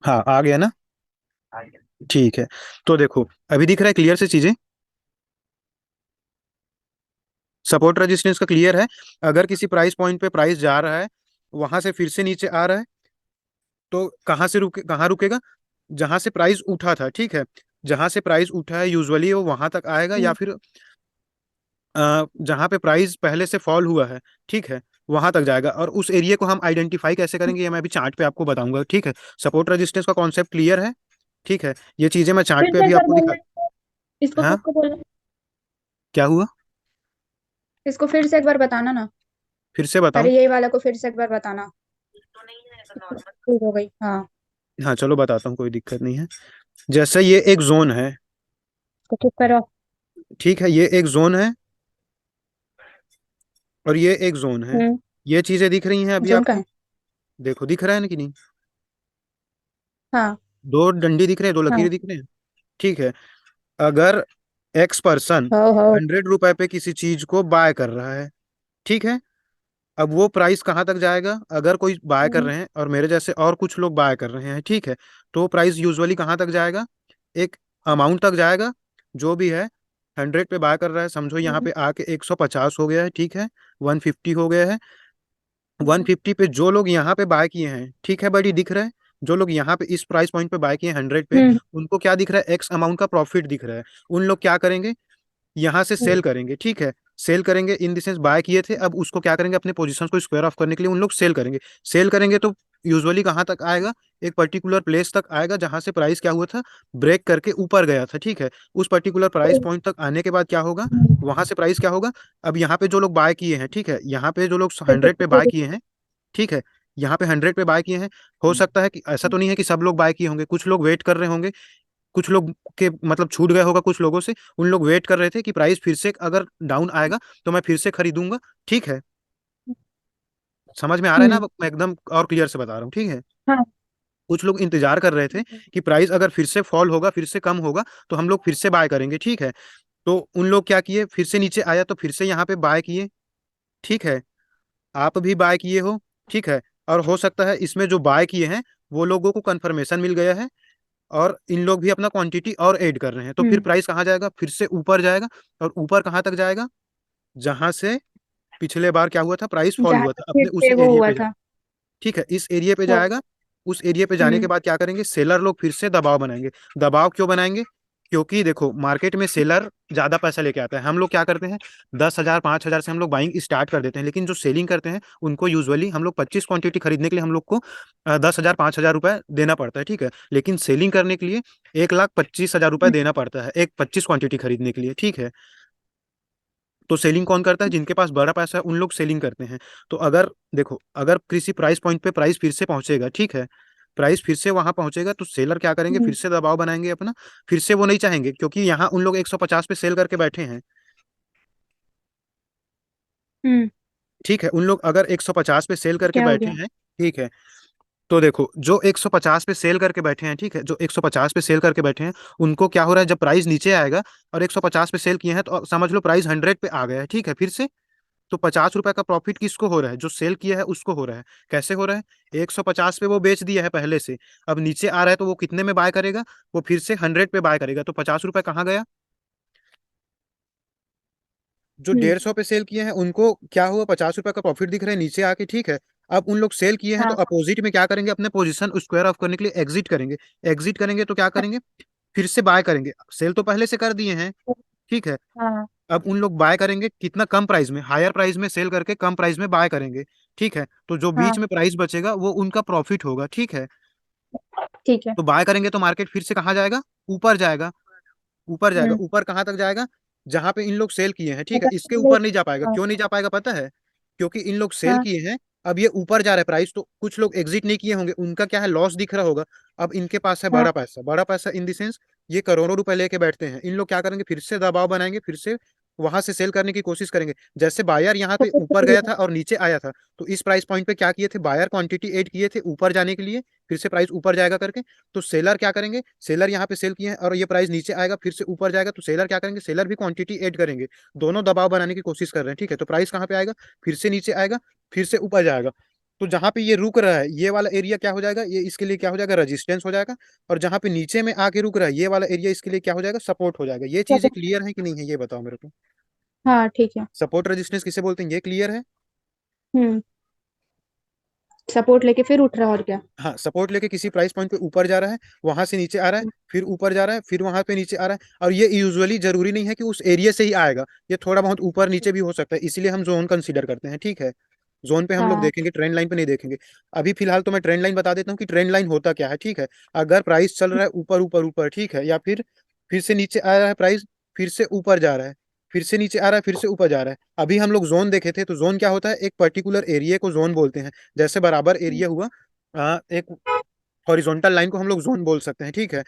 हाँ आ गया ना। आ गया। ठीक है। तो देखो, अभी दिख रहा है क्लियर से चीजें। सपोर्ट रेजिस्टेंस का क्लियर है। अगर किसी प्राइस पॉइंट पे प्राइस जा रहा है, वहां से फिर से नीचे आ रहा है, तो कहाँ रुकेगा? जहां से प्राइस उठा था, ठीक है। जहां से प्राइस उठा है यूजुअली वो वहां तक आएगा, या हम्म। फिर जहां पे प्राइस पहले से फॉल हुआ है, ठीक है, वहां तक जाएगा। और उस एरिया को हम आइडेंटिफाई कैसे करेंगे, ये मैं अभी चार्ट पे आपको बताऊंगा, ठीक है। सपोर्ट रेजिस्टेंस का कॉन्सेप्ट क्लियर है, ठीक है। ये चीजें मैं चार्ट फिर पे से अभी एक बार आपको दिखा। बोलना इसको फिर हाँ, से बोलना। क्या हुआ? इसको फिर से एक बार बताना ना। फिर से बताऊं? अरे यही वाला को फिर से एक बार बताना। ठीक हो गई, हाँ। हाँ चलो बताता हूँ, कोई दिक्कत नहीं है। जैसे ये एक जोन है, इसको चुप करो। ठीक है, ये एक जोन है और ये एक जोन है। हम्म। ये चीजें दिख रही हैं अभी जोन का आपको? है। देखो दिख रहा है ना कि नहीं? हाँ। दो डंडी दिख रहे हैं, दो लकीरें हाँ। दिख रहे हैं, ठीक है। अगर एक्स पर्सन हो। 100 रुपए पे किसी चीज को बाय कर रहा है, ठीक है, अब वो प्राइस कहाँ तक जाएगा? अगर कोई बाय कर हम्म। रहे हैं और मेरे जैसे और कुछ लोग बाय कर रहे हैं, ठीक है, तो प्राइस यूजुअली कहाँ तक जाएगा? एक अमाउंट तक जाएगा, जो भी है। 100 पे बाय कर रहा है, समझो यहाँ हम्म। पे आके 150 हो गया है, ठीक है। 150 हो गया है। वन हम्म। फिफ्टी पे जो लोग यहाँ पे बाय किए हैं, ठीक है, बड़ी दिख रहा है। जो लोग यहाँ पे इस प्राइस पॉइंट पे बाय किए हैं 100 पे, हम्म। उनको क्या दिख रहा है? एक्स अमाउंट का प्रॉफिट दिख रहा है। उन लोग क्या करेंगे? यहाँ से सेल करेंगे, ठीक है। सेल करेंगे इन द सेंस, बाय किए थे, अब उसको क्या करेंगे? अपने पोजीशंस को स्क्वायर ऑफ करने के लिए उन लोग सेल करेंगे। सेल करेंगे तो यूजुअली कहाँ तक आएगा? एक पर्टिकुलर प्लेस तक आएगा, जहां से प्राइस क्या हुआ था? ब्रेक करके ऊपर गया था, ठीक है। उस पर्टिकुलर प्राइस पॉइंट तक आने के बाद क्या होगा? वहां से प्राइस क्या होगा? अब यहाँ पे जो लोग बाय किए हैं, ठीक है, यहाँ पे जो लोग 100 पे बाय किए हैं, ठीक है, यहाँ पे 100 पे बाय किए हैं। हो सकता है कि ऐसा तो नहीं है कि सब लोग बाय किए होंगे, कुछ लोग वेट कर रहे होंगे। कुछ लोग के मतलब छूट गया होगा कुछ लोगों से। उन लोग वेट कर रहे थे कि प्राइस फिर से अगर डाउन आएगा तो मैं फिर से खरीदूंगा, ठीक है। समझ में आ रहा है ना? हम्म। अब मैं एकदम और क्लियर से बता रहा हूँ, ठीक है। हाँ। कुछ लोग इंतजार कर रहे थे कि प्राइस अगर फिर से फॉल होगा, फिर से कम होगा, तो हम लोग फिर से बाय करेंगे, ठीक है। तो उन लोग क्या किए? फिर से नीचे आया तो फिर से यहाँ पे बाय किए, ठीक है। आप भी बाय किए हो, ठीक है। और हो सकता है इसमें जो बाय किए हैं वो लोगों को कंफर्मेशन मिल गया है, और इन लोग भी अपना क्वांटिटी और ऐड कर रहे हैं, तो फिर हम्म। प्राइस कहाँ जाएगा? फिर से ऊपर जाएगा। और ऊपर कहाँ तक जाएगा? जहां से पिछले बार क्या हुआ था? प्राइस फॉल जहाँ हुआ था, तक अपने फिर उस से वो एरिया हुआ पे जाएगा, था। ठीक है। इस एरिया पे हो। जाएगा। उस एरिया पे जाने के हम्म। बाद क्या करेंगे? सेलर लोग फिर से दबाव बनाएंगे। दबाव क्यों बनाएंगे? क्योंकि देखो, मार्केट में सेलर ज्यादा पैसा लेके आता है। हम लोग क्या करते हैं? 10,000 5,000 से हम लोग बाइंग स्टार्ट कर देते हैं, लेकिन जो सेलिंग करते हैं उनको यूजुअली हम लोग 25 क्वांटिटी खरीदने के लिए हम लोग को 10,000 5,000 रुपए देना पड़ता है, ठीक है। लेकिन सेलिंग करने के लिए 1,25,000 रुपए हम्म। देना पड़ता है, एक 25 क्वांटिटी खरीदने के लिए, ठीक है। तो सेलिंग कौन करता है? जिनके पास बड़ा पैसा है उन लोग सेलिंग करते हैं। तो अगर देखो, अगर किसी प्राइस पॉइंट पे प्राइस फिर से पहुंचेगा, ठीक है, प्राइस फिर से वहां पहुंचेगा, तो सेलर क्या करेंगे? फिर हम्म। से दबाव बनाएंगे अपना। फिर से वो नहीं चाहेंगे, क्योंकि यहाँ उन लोग 150 पे सेल करके बैठे हैं, हम्म। ठीक है। उन लोग अगर 150 पे सेल करके क्या हो बैठे गया? हैं, ठीक है, तो देखो, जो 150 पे सेल करके बैठे हैं, ठीक है, जो 150 पे सेल करके बैठे हैं, उनको क्या हो रहा है? जब प्राइस नीचे आएगा और 150 पे सेल किए हैं, तो समझ लो प्राइस 100 पे आ गया है, ठीक है, फिर से। तो 50 रुपए का प्रॉफिट किसको हो रहा है? जो सेल किया है उसको हो रहा है। कैसे हो रहा है? 150 पे वो बेच दिया है पहले से, अब नीचे आ रहा है तो वो कितने में बाय करेगा? वो फिर से 100 पे बाय करेगा, तो 50 रुपए कहाँ गया? जो हम्म। 150 पे सेल किए हैं उनको क्या हुआ? 50 रुपए का प्रॉफिट दिख रहा है नीचे आके, ठीक है। अब उन लोग सेल किए हैं तो हाँ। अपोजिट में क्या करेंगे? अपने पोजीशन स्क्वायर ऑफ करने के लिए एग्जिट करेंगे। एग्जिट करेंगे तो क्या करेंगे? फिर से बाय करेंगे। सेल तो पहले से कर दिए हैं, ठीक है। हाँ। अब उन लोग बाय करेंगे कितना? कम प्राइस में, हायर प्राइस में सेल करके कम प्राइस में बाय करेंगे, ठीक है। तो जो बीच हाँ। में प्राइस बचेगा वो उनका प्रॉफिट होगा, ठीक है। ठीक है। तो बाय करेंगे तो मार्केट फिर से कहाँ जाएगा? ऊपर जाएगा। ऊपर जाएगा, हम्म। ऊपर कहाँ तक जाएगा? जहां पे इन लोग सेल किए हैं, ठीक है। अगर इसके पहले। ऊपर नहीं जा पाएगा। हाँ। क्यों नहीं जा पाएगा पता है? क्योंकि इन लोग सेल हाँ। किए हैं। अब ये ऊपर जा रहा है प्राइस, तो कुछ लोग एग्जिट नहीं किए होंगे, उनका क्या है? लॉस दिख रहा होगा। अब इनके पास है हाँ। बड़ा पैसा, बड़ा पैसा इन द सेंस ये करोड़ों रुपए लेके बैठते हैं। इन लोग क्या करेंगे? फिर से दबाव बनाएंगे, फिर से वहां से सेल करने की कोशिश करेंगे। जैसे बायर यहाँ तो पे फिर ऊपर से गया ये- था और नीचे आया था, तो इस प्राइस पॉइंट पे क्या किए थे? बायर क्वांटिटी ऐड किए थे ऊपर जाने के लिए, फिर से प्राइस ऊपर जाएगा करके। तो सेलर क्या करेंगे? सेलर यहाँ पे सेल किए हैं और ये प्राइस नीचे आएगा, फिर से ऊपर जाएगा, तो सेलर क्या करेंगे? सेलर भी क्वांटिटी ऐड करेंगे। दोनों दबाव बनाने की कोशिश कर रहे हैं, ठीक है। तो प्राइस कहाँ पे आएगा? फिर से नीचे आएगा, फिर से ऊपर जाएगा। तो जहां पे ये रुक रहा है ये वाला एरिया क्या हो जाएगा, ये इसके लिए क्या हो जाएगा, रेजिस्टेंस हो जाएगा। और जहां पे नीचे में आके रुक रहा है ये वाला एरिया इसके लिए क्या हो जाएगा, सपोर्ट हो जाएगा। ये चीजें सपोर्ट। क्लियर है कि नहीं है, ये बताओ मेरे को। हाँ ठीक है। सपोर्ट रेजिस्टेंस किसे बोलते हैं, ये क्लियर है। हम्म। सपोर्ट लेके फिर उठ रहा है और क्या। हाँ, सपोर्ट लेके किसी प्राइस पॉइंट पे ऊपर जा रहा है, वहां से नीचे आ रहा है, फिर ऊपर जा रहा है, फिर वहां पे नीचे आ रहा है। और ये यूजुअली जरूरी नहीं है कि उस एरिया से ही आएगा, ये थोड़ा बहुत ऊपर नीचे भी हो सकता है, इसलिए हम जोन कंसीडर करते हैं, ठीक है। जोन पे हम लोग हाँ। देखेंगे, ट्रेंड लाइन पे नहीं देखेंगे। अभी फिलहाल तो मैं ट्रेंड लाइन बता देता हूँ कि ट्रेंड लाइन होता क्या है, ठीक है। अगर प्राइस चल रहा है ऊपर ऊपर ऊपर, ठीक है, या फिर से नीचे आ रहा है प्राइस, फिर से ऊपर जा रहा है, फिर से नीचे आ रहा है, फिर से ऊपर जा रहा है। अभी हम लोग जोन देखे थे, तो जोन क्या होता है, एक पर्टिकुलर एरिया को जोन बोलते हैं। जैसे बराबर एरिया हुआ, एक हॉरिजॉन्टल लाइन को हम लोग जोन बोल सकते हैं, ठीक है।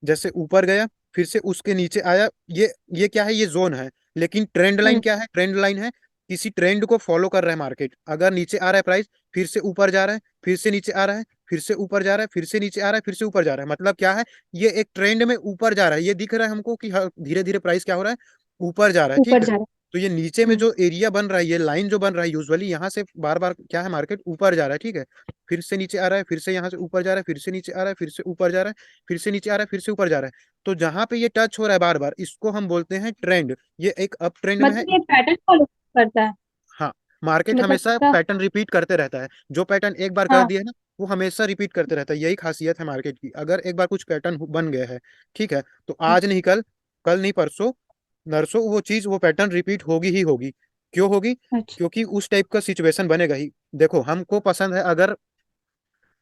जैसे ऊपर गया, फिर से उसके नीचे आया, ये क्या है, ये जोन है। लेकिन ट्रेंड लाइन हम्म। क्या है, ट्रेंड लाइन है किसी ट्रेंड को फॉलो कर रहा है मार्केट। अगर नीचे आ रहा है प्राइस, फिर से ऊपर जा रहा है, फिर से नीचे आ रहा है, फिर से ऊपर जा रहा है, फिर से नीचे आ रहा है, फिर से ऊपर जा रहा है, मतलब क्या है, ये एक ट्रेंड में ऊपर जा रहा है। ये दिख रहा है हमको कि धीरे धीरे प्राइस क्या हो रहा है, ऊपर जा रहा है, ठीक ऊपर है। जा रहा तो ये नीचे है। में जो एरिया बन रहा है, ये लाइन जो बन रहा है, यूजुअली यहाँ से बार बार क्या है, मार्केट ऊपर जा रहा है, ठीक है। फिर से नीचे आ रहा है, फिर से यहाँ से ऊपर जा रहा है, फिर से नीचे आ रहा है, फिर से ऊपर जा रहा है, फिर से नीचे आ रहा है, फिर से ऊपर जा रहा है। तो जहां पे ये टच हो रहा है बार बार, इसको हम बोलते हैं ट्रेंड। ये एक अप ट्रेंड में है। मतलब ये पैटर्न फॉलो करता है। हाँ, मार्केट मतलब हमेशा इसका। पैटर्न रिपीट करते रहता है। जो पैटर्न एक बार कर हाँ। दिया है ना, वो हमेशा रिपीट करते रहता है। यही खासियत है मार्केट की। अगर एक बार कुछ पैटर्न बन गया है, ठीक है, तो आज नहीं कल, कल नहीं परसों, नरसों वो चीज, वो पैटर्न रिपीट होगी ही होगी। क्यों होगी, अच्छा। क्योंकि उस टाइप का सिचुएशन बनेगा ही। देखो, हमको पसंद है, अगर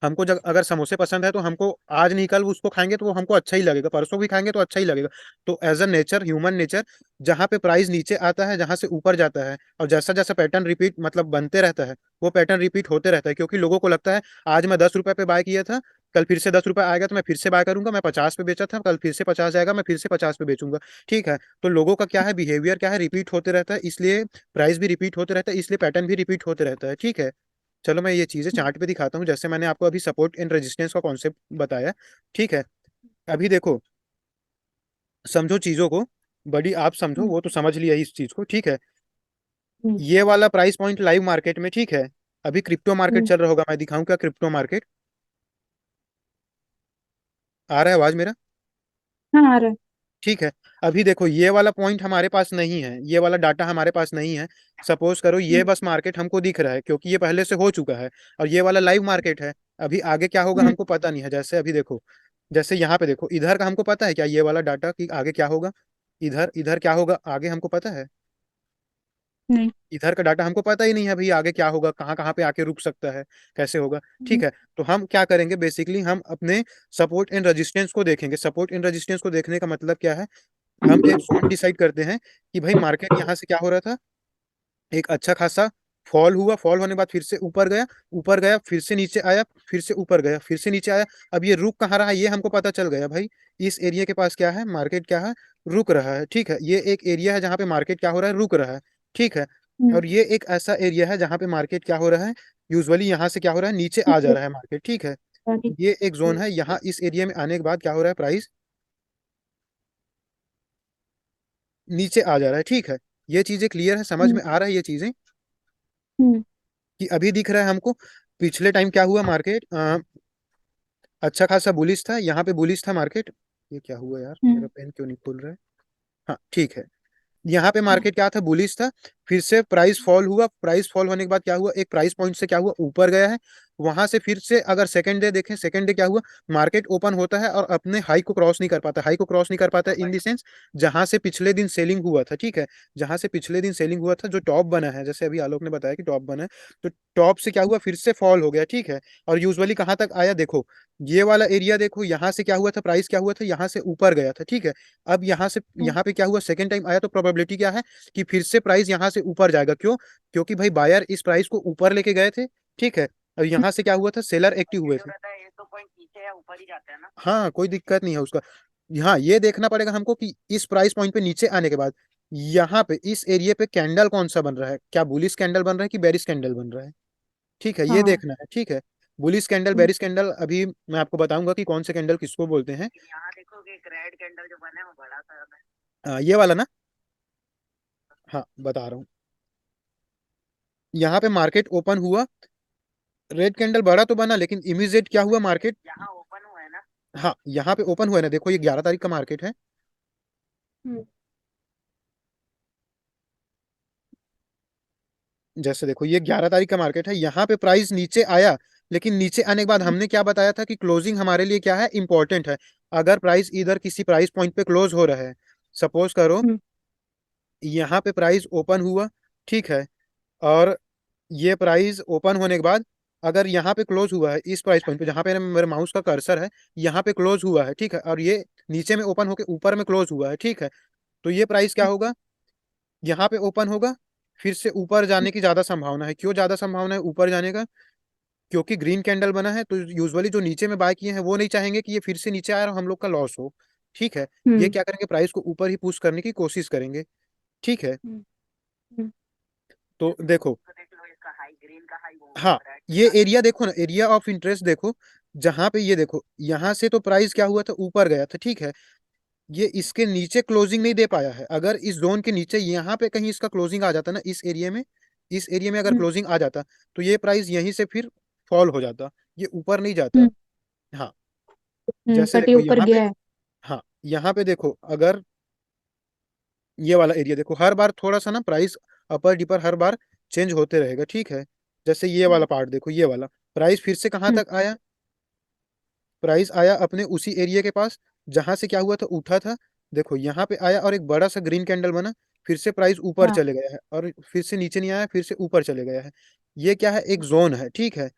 हमको जब अगर समोसे पसंद है, तो हमको आज नहीं कल उसको खाएंगे तो वो हमको अच्छा ही लगेगा, परसों भी खाएंगे तो अच्छा ही लगेगा। तो as a nature, human nature, जहाँ पे प्राइस नीचे आता है, जहाँ से ऊपर जाता है, और जैसा जैसा पैटर्न रिपीट मतलब बनते रहता है, वो पैटर्न रिपीट होते रहता है। क्योंकि लोगों को लगता है आज मैं 10 रुपए पे बाय किया था, कल फिर से 10 रुपए आएगा तो मैं फिर से बाय करूंगा, मैं 50 पे बेचा था, कल फिर से 50 आएगा, मैं फिर से 50 पे बेचूंगा, ठीक है। तो लोगों का क्या है, बिहेवियर क्या है, रिपीट होते रहता है, इसलिए प्राइस भी रिपीट होते रहता है, इसलिए पैटर्न भी रिपीट होते रहता है, ठीक है। चलो मैं ये चीजें चार्ट पे दिखाता हूँ, जैसे मैंने आपको अभी सपोर्ट एंड रेजिस्टेंस का कॉन्सेप्ट बताया, ठीक है। अभी देखो, समझो चीजों को, बड़ी आप समझो, हम्म। वो तो समझ लिया इस चीज को, ठीक है। हम्म। ये वाला प्राइस पॉइंट लाइव मार्केट में, ठीक है। अभी क्रिप्टो मार्केट हम्म। चल रहा होगा, मैं दिखाऊं क्या, क्रिप्टो मार्केट आ रहा है आवाज मेरा, हाँ आ रहा है। ठीक है। अभी देखो, ये वाला पॉइंट हमारे पास नहीं है, ये वाला डाटा हमारे पास नहीं है। सपोज करो ये हम्म। बस मार्केट हमको दिख रहा है, क्योंकि ये पहले से हो चुका है, और ये वाला लाइव मार्केट है। अभी आगे क्या होगा हम्म। हमको पता नहीं है। जैसे अभी देखो, जैसे यहाँ पे देखो, इधर का हमको पता है क्या, ये वाला डाटा कि आगे क्या होगा, इधर इधर क्या होगा आगे हमको पता है। नहीं। इधर का डाटा हमको पता ही नहीं है भाई, आगे क्या होगा, कहाँ कहाँ पे आके रुक सकता है, कैसे होगा, ठीक हम्म। है। तो हम क्या करेंगे, बेसिकली हम अपने सपोर्ट एंड रेजिस्टेंस को देखेंगे। सपोर्ट एंड रेजिस्टेंस को देखने का मतलब क्या है, हम एक जोन डिसाइड करते हैं कि भाई मार्केट यहाँ से क्या हो रहा था, एक अच्छा खासा फॉल हुआ, फॉल होने के बाद फिर से ऊपर गया, ऊपर गया, फिर से नीचे आया, फिर से ऊपर गया, फिर से नीचे आया। अब ये रुक कहाँ रहा है, ये हमको पता चल गया भाई, इस एरिया के पास क्या है, मार्केट क्या है, रुक रहा है, ठीक है। ये एक एरिया है जहाँ पे मार्केट क्या हो रहा है, रुक रहा है, ठीक है। हम्म। और ये एक ऐसा एरिया है जहाँ पे मार्केट क्या हो रहा है, यूजुअली यहाँ से क्या हो रहा है, नीचे आ जा रहा है मार्केट, ठीक है। ये एक जोन है, यहाँ इस एरिया में आने के बाद क्या हो रहा है, प्राइस नीचे आ जा रहा है, ठीक है। ये चीजें क्लियर है, समझ हम्म। में आ रहा है ये चीजें, हम्म। कि अभी दिख रहा है हमको पिछले टाइम क्या हुआ मार्केट, अच्छा खासा बुलिश था, यहाँ पे बुलिश था मार्केट। ये क्या हुआ यार, मेरा हम्म। पेन क्यों नहीं खुल रहा है। हाँ, ठीक है। यहाँ पे मार्केट क्या था, बुलिश था। फिर से प्राइस फॉल हुआ, प्राइस फॉल होने के बाद क्या हुआ, एक प्राइस पॉइंट से क्या हुआ, ऊपर गया है। वहां से फिर से अगर सेकंड डे देखें, सेकंड डे क्या हुआ, मार्केट ओपन होता है और अपने हाई को क्रॉस नहीं कर पाता। हाई को क्रॉस नहीं कर पाता इन द सेंस, जहां से पिछले दिन सेलिंग हुआ था, ठीक है। जहां से पिछले दिन सेलिंग हुआ था, जो टॉप बना है, जैसे अभी आलोक ने बताया कि टॉप बना है, तो टॉप से क्या हुआ, फिर से फॉल हो गया, ठीक है। और यूजुअली कहाँ तक आया, देखो ये वाला एरिया देखो, यहाँ से क्या हुआ था, प्राइस क्या हुआ था, यहाँ से ऊपर गया था, ठीक है। अब यहाँ से यहाँ पे क्या हुआ, सेकंड टाइम आया, तो प्रोबेबिलिटी क्या है कि फिर से प्राइस यहाँ से ऊपर जाएगा। क्यों, क्योंकि भाई बायर इस प्राइस को ऊपर लेके गए थे, ठीक है। और यहाँ से क्या हुआ था, सेलर एक्टिव हुए थे। ये तो पॉइंट नीचे या ऊपर ही जाता है ना, हाँ, कोई दिक्कत नहीं है उसका। हाँ, ये देखना पड़ेगा हमको कि इस प्राइस पॉइंट पे नीचे आने के बाद यहाँ पे इस एरिया पे कैंडल कौन सा बन रहा है, क्या बुलिश कैंडल बन रहा है कि बेरिश कैंडल बन रहा है, ठीक है, ये हाँ। देखना है, ठीक है। बुलिश कैंडल, हम्म। बेरिश कैंडल, अभी मैं आपको बताऊंगा कि कौन से कैंडल किसको बोलते हैं। यहाँ देखो कि एक रेड कैंडल जो बना है वो बड़ा सा है, ये वाला ना, हाँ बता रहा हूँ। यहाँ पे मार्केट ओपन हुआ, रेड कैंडल बड़ा तो बना, लेकिन इमीडिएट क्या हुआ मार्केट, हाँ यहाँ पे ओपन हुआ है ना, देखो ये 11 तारीख का मार्केट है। हम्म जैसे देखो ये 11 तारीख का मार्केट है, यहाँ पे प्राइस नीचे आया, लेकिन नीचे आने के बाद हमने क्या बताया था कि क्लोजिंग हमारे लिए क्या है, इंपॉर्टेंट है। अगर प्राइस इधर किसी प्राइस पॉइंट पे क्लोज हो रहा है, सपोज करो हम्म यहाँ पे प्राइस ओपन हुआ, ठीक है, और ये प्राइस ओपन होने के बाद अगर यहाँ पे क्लोज हुआ है इस प्राइस पॉइंट पे जहाँ पे मेरे माउस का कर्सर है, यहाँ पे क्लोज हुआ है, ठीक है, और ये नीचे में ओपन होके ऊपर में क्लोज हुआ है, ठीक है, तो ये प्राइस क्या होगा, यहाँ पे ओपन होगा, फिर से ऊपर जाने की ज्यादा संभावना है। क्यों ज्यादा संभावना है ऊपर जाने का, क्योंकि ग्रीन कैंडल बना है, तो यूजुअली जो नीचे में बाय किए हैं वो नहीं चाहेंगे कि ये फिर से नीचे आए और हम लोग का लॉस हो, ठीक है। ये हम्म क्या करेंगे, प्राइस को ऊपर ही पुश करने की कोशिश करेंगे, ठीक है। हम्म हम्म तो देखो, हाँ ये एरिया देखो ना, एरिया ऑफ इंटरेस्ट देखो, जहां पे ये देखो यहाँ से तो प्राइस क्या हुआ था, ऊपर गया था, ठीक है, ये इसके नीचे क्लोजिंग नहीं दे पाया है। अगर इस जोन के नीचे यहाँ पे कहीं इसका क्लोजिंग आ जाता ना, इस एरिया में, इस एरिया में अगर हम्म क्लोजिंग आ जाता, तो ये प्राइस यहीं से फिर फॉल हो जाता, ये ऊपर नहीं जाता। हम्म हाँ जैसे बट ये देखो ऊपर यहाँ पे, गया है। हाँ यहाँ पे देखो, अगर ये वाला एरिया देखो, हर बार थोड़ा सा ना प्राइस अपर डिपर हर बार चेंज होते रहेगा, ठीक है। जैसे ये वाला हम्म पार्ट देखो, ये वाला प्राइस फिर से कहाँ हम्म तक आया, प्राइस आया अपने उसी एरिया के पास जहां से क्या हुआ था, उठा था, देखो यहाँ पे आया और एक बड़ा सा ग्रीन कैंडल बना, फिर से प्राइस ऊपर हाँ चले गया है और फिर से नीचे नहीं आया, फिर से ऊपर चले गया है। ये क्या है, एक जोन है, ठीक है,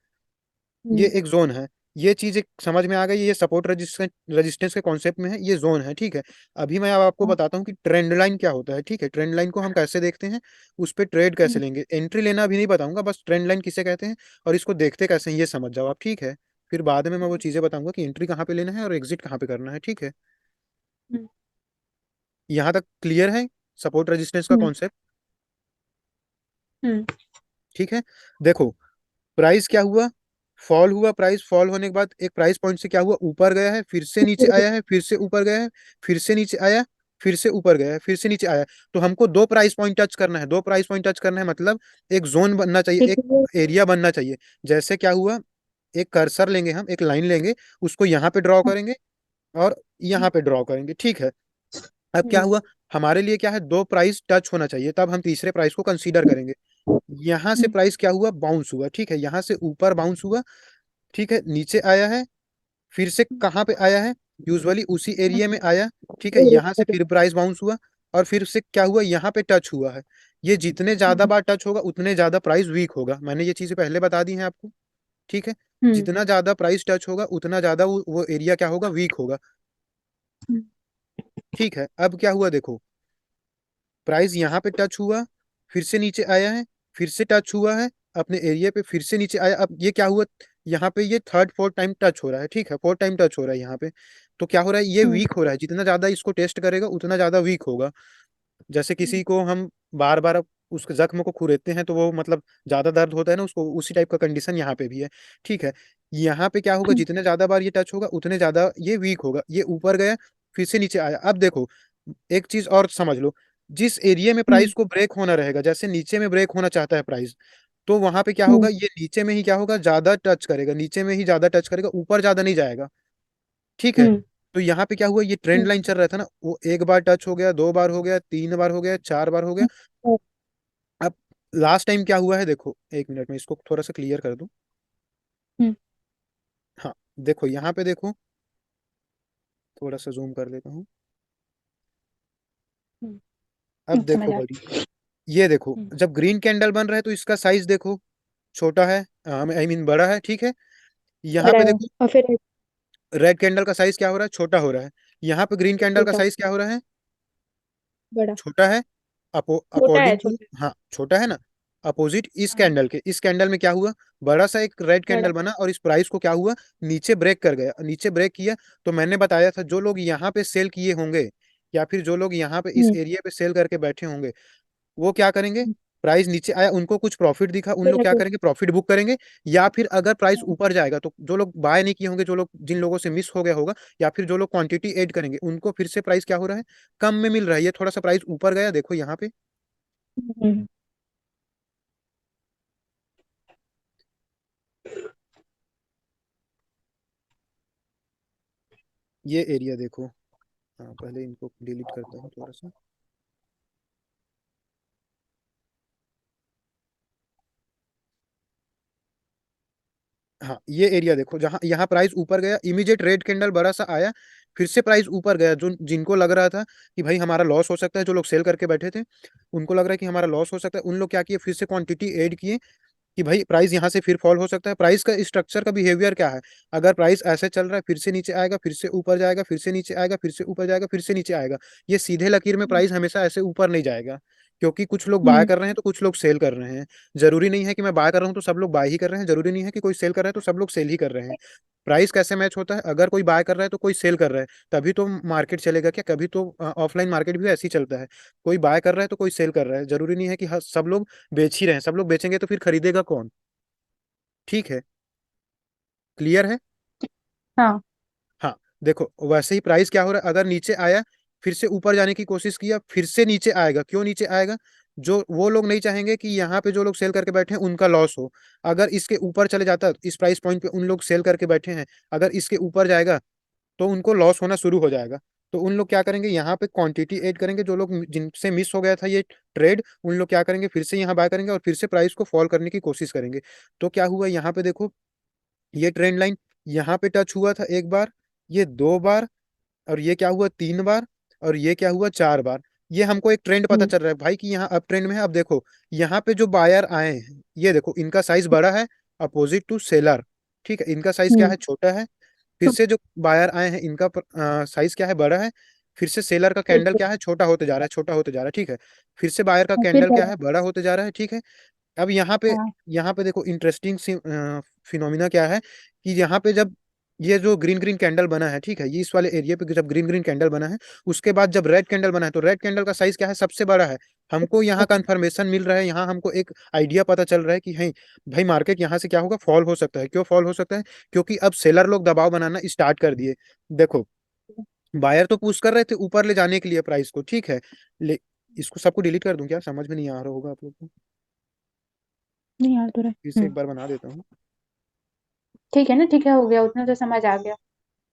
ये हम्म एक जोन है। ये चीज एक समझ में आ गई, ये सपोर्ट रेजिस्टेंस रेजिस्टेंस के कॉन्सेप्ट में है, ये जोन है, ठीक है। अभी मैं अब आपको हाँ बताता हूँ कि ट्रेंड लाइन क्या होता है, ठीक है, ट्रेंड लाइन को हम कैसे देखते हैं, उस पर ट्रेड कैसे हम्म लेंगे, एंट्री लेना अभी नहीं बताऊंगा, बस ट्रेंड लाइन किसे कहते हैं और इसको देखते कैसे हैं ये समझ जाओ आप, ठीक है। फिर बाद में मैं वो चीजें बताऊंगा कि एंट्री कहाँ पे लेना है और एग्जिट कहाँ पे करना है, ठीक है। हम्म यहाँ तक क्लियर है सपोर्ट रेजिस्टेंस का हम्म कॉन्सेप्ट, हम्म ठीक है। देखो प्राइस क्या हुआ, फॉल हुआ, प्राइस फॉल होने के बाद एक प्राइस पॉइंट से क्या हुआ, ऊपर गया है, फिर से नीचे आया है, फिर से ऊपर गया है, फिर से नीचे आया, फिर से ऊपर गया है, फिर से नीचे आया। तो हमको दो प्राइस पॉइंट टच करना है, दो प्राइस पॉइंट टच करना है, मतलब एक जोन बनना चाहिए, एक एक एरिया बनना चाहिए। जैसे क्या हुआ, एक कर्सर लेंगे हम, एक लाइन लेंगे, उसको यहाँ पे ड्रॉ करेंगे और यहाँ पे ड्रॉ करेंगे, ठीक है। अब क्या हम्म हुआ, हमारे लिए क्या है, दो प्राइस टच होना चाहिए, तब हम तीसरे प्राइस को कंसीडर करेंगे। यहाँ से हम्म प्राइस क्या हुआ, बाउंस हुआ, ठीक है, यहाँ से ऊपर बाउंस हुआ, ठीक है, नीचे आया है, फिर से कहाँ पे आया है, यूजुअली उसी एरिया में आया, ठीक है, यहाँ से फिर प्राइस बाउंस हुआ और फिर से क्या हुआ, यहाँ पे टच हुआ है। ये जितने ज्यादा बार टच होगा उतने ज्यादा प्राइस वीक होगा, मैंने ये चीजें पहले बता दी हैं आपको, ठीक है। हम्म जितना ज्यादा प्राइस टच होगा उतना ज्यादा वो एरिया क्या होगा, वीक होगा, ठीक है। अब क्या हुआ देखो, प्राइस यहाँ पे टच हुआ, फिर से नीचे आया है, फिर से टच हुआ है अपने एरिया पे, फिर से नीचे आया, अब ये क्या हुआ, यहाँ पे ये थर्ड फोर्थ टाइम टच हो रहा है, ठीक है, फोर्थ टाइम टच हो रहा है यहाँ पे। तो क्या हो रहा है, ये हम्म वीक हो रहा है, जितना ज्यादा इसको टेस्ट करेगा उतना ज्यादा वीक होगा। जैसे किसी को हम बार बार उस जख्म को खुरेदते हैं तो वो मतलब ज्यादा दर्द होता है ना उसको, उसी टाइप का कंडीशन यहाँ पे भी है, ठीक है। यहाँ पे क्या होगा, जितने ज्यादा बार ये टच होगा उतने ज्यादा ये वीक होगा, ये ऊपर गया, फिर से नीचे आया। अब देखो एक चीज और समझ लो, जिस एरिया में हम्म प्राइस को ब्रेक होना रहेगा, जैसे नीचे में ब्रेक होना चाहता है प्राइस, तो वहां पे क्या हम्म होगा, ये नीचे में ही क्या होगा, ज्यादा टच करेगा, नीचे में ही ज्यादा टच करेगा, ऊपर ज्यादा नहीं जाएगा, ठीक है। हम्म तो यहाँ पे क्या हुआ, ये ट्रेंड लाइन चल रहा था ना, वो एक बार टच हो गया, दो बार हो गया, तीन बार हो गया, चार बार हो गया। अब लास्ट टाइम क्या हुआ है देखो, एक मिनट में इसको थोड़ा सा क्लियर कर दूं। हम्म हाँ देखो यहाँ पे देखो, थोड़ा सा जूम कर देता हूँ। अब समझ देखो आ बड़ी, ये देखो हम्म जब ग्रीन कैंडल बन रहा है तो इसका साइज देखो छोटा है, आई मीन बड़ा है, ठीक है। यहाँ बड़ा पे है देखो और फिर रेड कैंडल का साइज क्या हो रहा है, छोटा हो रहा है। यहाँ पे ग्रीन कैंडल का छोटा साइज क्या हो रहा है, बड़ा छोटा है। छोटा है अकॉर्डिंग टू, छोटा हाँ छोटा है ना, अपोजिट इस हाँ कैंडल के, इस कैंडल में क्या हुआ, बड़ा सा एक रेड बड़ा कैंडल बना और इस प्राइस को क्या हुआ, नीचे ब्रेक कर गया, नीचे ब्रेक किया। तो मैंने बताया था जो लोग यहाँ पे सेल किए होंगे या फिर जो लोग यहाँ पे इस हम्म एरिया पे सेल करके बैठे होंगे, वो क्या करेंगे, प्राइस नीचे आया उनको कुछ प्रॉफिट दिखा, उन लोग क्या करेंगे, प्रॉफिट बुक करेंगे। या फिर अगर प्राइस ऊपर जाएगा तो जो लोग बाय नहीं किए होंगे, जो लोग जिन लोगों से मिस हो गया होगा, या फिर जो लोग क्वांटिटी ऐड करेंगे, उनको फिर से प्राइस क्या हो रहा है, कम में मिल रहा है। ये थोड़ा सा प्राइस ऊपर गया देखो यहाँ पे, हम्म ये एरिया देखो। हाँ, पहले इनको डिलीट करता हूँ थोड़ा सा। हाँ, ये एरिया देखो, जहाँ यहाँ प्राइस ऊपर गया, इमीडिएट रेड कैंडल बड़ा सा आया, फिर से प्राइस ऊपर गया। जो जिनको लग रहा था कि भाई हमारा लॉस हो सकता है, जो लोग सेल करके बैठे थे, उनको लग रहा है कि हमारा लॉस हो सकता है, उन लोग क्या किए, फिर से क्वांटिटी ऐड किए कि भाई प्राइस यहाँ से फिर फॉल हो सकता है। प्राइस का स्ट्रक्चर का बिहेवियर क्या है, अगर प्राइस ऐसे चल रहा है, फिर से नीचे आएगा, फिर से ऊपर जाएगा, फिर से नीचे आएगा, फिर से ऊपर जाएगा, फिर से नीचे आएगा। ये सीधे लकीर में प्राइस हमेशा ऐसे ऊपर नहीं जाएगा, क्योंकि कुछ लोग बाय हम्म। कर रहे हैं तो कुछ लोग सेल कर रहे हैं। जरूरी नहीं है कि मैं बाय कर रहा हूँ तो सब लोग बाय ही कर रहे हैं, जरूरी नहीं है कि कोई सेल कर रहा है तो सब लोग सेल ही कर रहे हैं। प्राइस कैसे मैच होता है, अगर कोई बाय कर रहा है तो कोई सेल कर रहा है, तभी तो मार्केट चलेगा क्या? कभी तो ऑफलाइन मार्केट भी ऐसे ही चलता है, कोई बाय कर रहा है तो कोई सेल कर रहा है। जरूरी नहीं है कि सब लोग बेच ही रहे हैं। सब लोग बेचेंगे तो फिर खरीदेगा कौन? ठीक है, क्लियर है? हाँ। हाँ, देखो वैसे ही प्राइस क्या हो रहा है, अगर नीचे आया, फिर से ऊपर जाने की कोशिश किया, फिर से नीचे आएगा। क्यों नीचे आएगा? जो वो लोग नहीं चाहेंगे कि यहाँ पे जो लोग सेल करके बैठे हैं उनका लॉस हो। अगर इसके ऊपर चले जाता, इस प्राइस पॉइंट पे उन लोग सेल करके बैठे हैं, अगर इसके ऊपर जाएगा तो उनको लॉस होना शुरू हो जाएगा। तो उन लोग क्या करेंगे, यहाँ पे क्वांटिटी ऐड करेंगे। जो लोग जिनसे मिस हो गया था ये ट्रेड, उन लोग क्या करेंगे, फिर से यहाँ बाय करेंगे और फिर से प्राइस को फॉल करने की कोशिश करेंगे। तो क्या हुआ यहाँ पे देखो, ये ट्रेंड लाइन यहाँ पे टच हुआ था एक बार, ये दो बार, और ये क्या हुआ तीन बार, और ये क्या हुआ चार बार। ये हमको एक ट्रेंड पता हम्म। चल रहा है भाई कि यहाँ अप ट्रेंड में है। अब देखो यहाँ पे जो बायर आए हैं, ये देखो इनका साइज बड़ा है, अपोजिट टू सेलर। ठीक है, इनका साइज क्या हम्म। है, छोटा है। फिर से जो बायर आए हैं, इनका साइज क्या है, बड़ा है। फिर से सेलर का कैंडल ठीक क्या है, छोटा होते जा रहा है, छोटा होते जा रहा है। ठीक है, फिर से बायर का है फिर कैंडल क्या बढ़ा। है, बड़ा होते जा रहा है। ठीक है, अब हाँ। यहाँ पे देखो इंटरेस्टिंग फिनोमिना क्या है कि यहाँ पे जब ये जो ग्रीन ग्रीन कैंडल बना है, ठीक है, ये इस वाले एरिया पे जब ग्रीन ग्रीन कैंडल बना है, उसके बाद जब रेड कैंडल बना है, तो रेड कैंडल का साइज क्या है, सबसे बड़ा है। हमको यहाँ कंफर्मेशन मिल रहा है, यहाँ हमको एक आइडिया पता चल रहा है कि है भाई मार्केट यहाँ से क्या होगा, फॉल हो सकता है। क्यों फॉल हो सकता है? क्योंकि अब सेलर लोग दबाव बनाना स्टार्ट कर दिए। देखो, बायर तो पुश कर रहे थे ऊपर ले जाने के लिए प्राइस को, ठीक है। ले इसको सबको डिलीट कर दूं क्या? समझ में नहीं आ रहा होगा आप लोग को। नहीं यार तो रहा। फिर से एक बार बना देता हूँ। ठीक है ना, ठीक है, हो गया, उतना तो समझ आ गया।